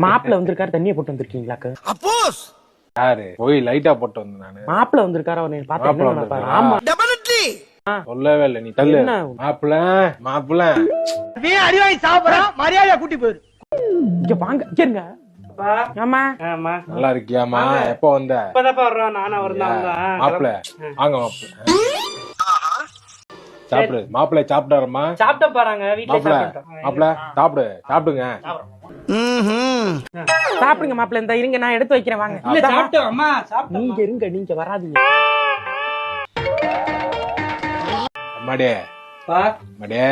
மாப்பிள்ள வந்திருக்காரு, தண்ணியை போட்டு வந்திருக்கீங்களாக்கு? அப்போஸ் யாரு போய் லைட்டா போட்டு வந்து நானு. மாப்பிள்ள வந்திருக்காரு, அவனை பார்த்தா. ஆமா டெபினெட்லி சொல்லவே இல்லை, நீ தள்ளு. மாப்பிள்ள மாப்பிள்ள நீ அடிவாங்கி சாப்பிடுறான், மரியாதையா கூட்டி போயிரு. இங்க வாங்க, இங்க இருங்க. ஆமா நல்லா இருக்கியாமா? எப்ப வந்த? மாப்பிள்ள வாங்க மாப்பிள்ள சாப்பிடு. மாப்பிள்ள சாப்பிட்டாரம்மா? சாப்பிட்ட பாருங்க, மாப்பிள்ள மாப்பிள்ள சாப்பிடு, சாப்பிடுங்க. சாப்பிடுங்க மாப்பிள்ள. இந்த இருங்க, நான் எடுத்து வைக்கிறேன், வாங்க. நீங்க இருங்க, நீங்க வராதீங்க. அம்மாடே அம்மாடே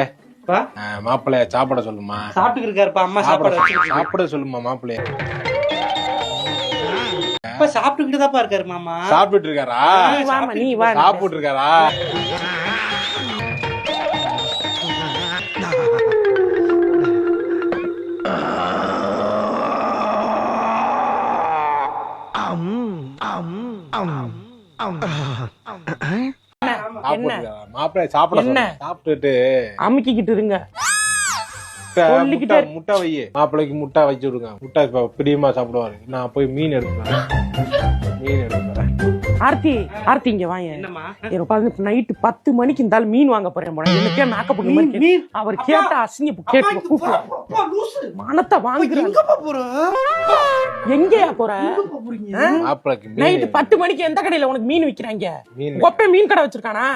மாப்பிள்ள சாப்பிட சொல்லுமா. சாப்பிட்டு இருக்காருப்பா, அம்மா சாப்பிட சொல்லுமா மாப்பிள்ளைய. சாப்பிட்டுக்கிட்டு தான் இருக்காரு மாமா. சாப்பிட்டு இருக்காரா? நீ வா. சாப்பிட்டு இருக்காரா? மாப்பிள்ளை சாப்பிட சாப்பிட்டுட்டு அமுக்கிக்கிட்டு இருங்க. முட்டை வை, மாப்பிள்ளைக்கு முட்டை வச்சு விடுங்க. முட்டை பிரியமா சாப்பிடுவாரு. நான் போய் மீன் எடுத்துறேன். மீன் எடுத்துறேன். ஆர்த்தி ஆர்த்தி இங்க வாங்க. நைட்டு 10 மணிக்கு இந்த மீன் வாங்க போறேன். எனக்கே மேக்கப் பண்ணி அவர் கேட்ட அசிங்க கேட்டு மனத்தை வாங்குறாங்க. எங்கயா போற? நைட்டு 10 மணிக்கு எந்த கடையில உனக்கு மீன் விக்கிறாங்க? ஒப்ப மீன் கடை வச்சிருக்கானா?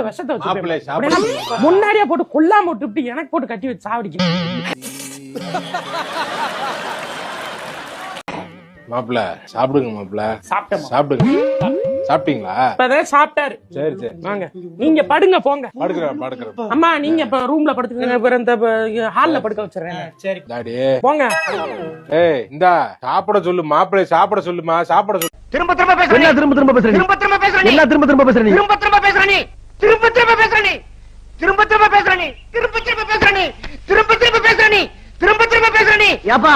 விஷத்தை வச்சு முன்னாடியே போட்டு கொல்லாம விட்டு எனக்கு போட்டு கட்டி வச்சு சாவடிக்க. மாப்பிள்ள சாப்பிடுங்க. மாப்பிள்ள சாப்பிடுங்க. சாப்பிட்டீங்களா? இப்பதான் சாப்பிட்டாரு. சரி சரி வாங்க, நீங்க படுங்க போங்க. படுக்கிறேன். அம்மா நீங்க இப்ப ரூம்ல படுத்துக்கங்க, இந்த ஹால்ல படுக்க வச்சிடுறேன். சரி டாடி போங்க. ஏய் இந்தா சாப்பிட சொல்லு. மாப்பிள்ளை சாப்பிட சொல்லுமா. சாப்பிட சொல்லு. திரும்ப திரும்ப பேசுற நீ. திரும்ப திரும்ப பேசுற நீ. திரும்ப திரும்ப பேசுற நீ. திரும்ப திரும்ப பேசுற நீ. திரும்ப திரும்ப பேசுற நீ. திரும்ப திரும்ப பேசுற நீ. திரும்ப திரும்ப பேசுற நீ. திரும்ப திரும்ப பேசுற நீ. திரும்ப திரும்ப பேசுற நீ. திரும்ப திரும்ப பேசுற நீ. ஏப்பா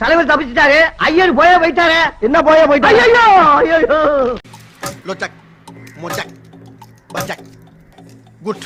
தலைவர் தப்பிச்சிட்டாரு, ஐயர் போயே போயிட்டாரு. என்ன போயே போயிட்டாரு? ஐயோ ஐயோ. லோச்சக் மோச்சக் பச்சக் குட்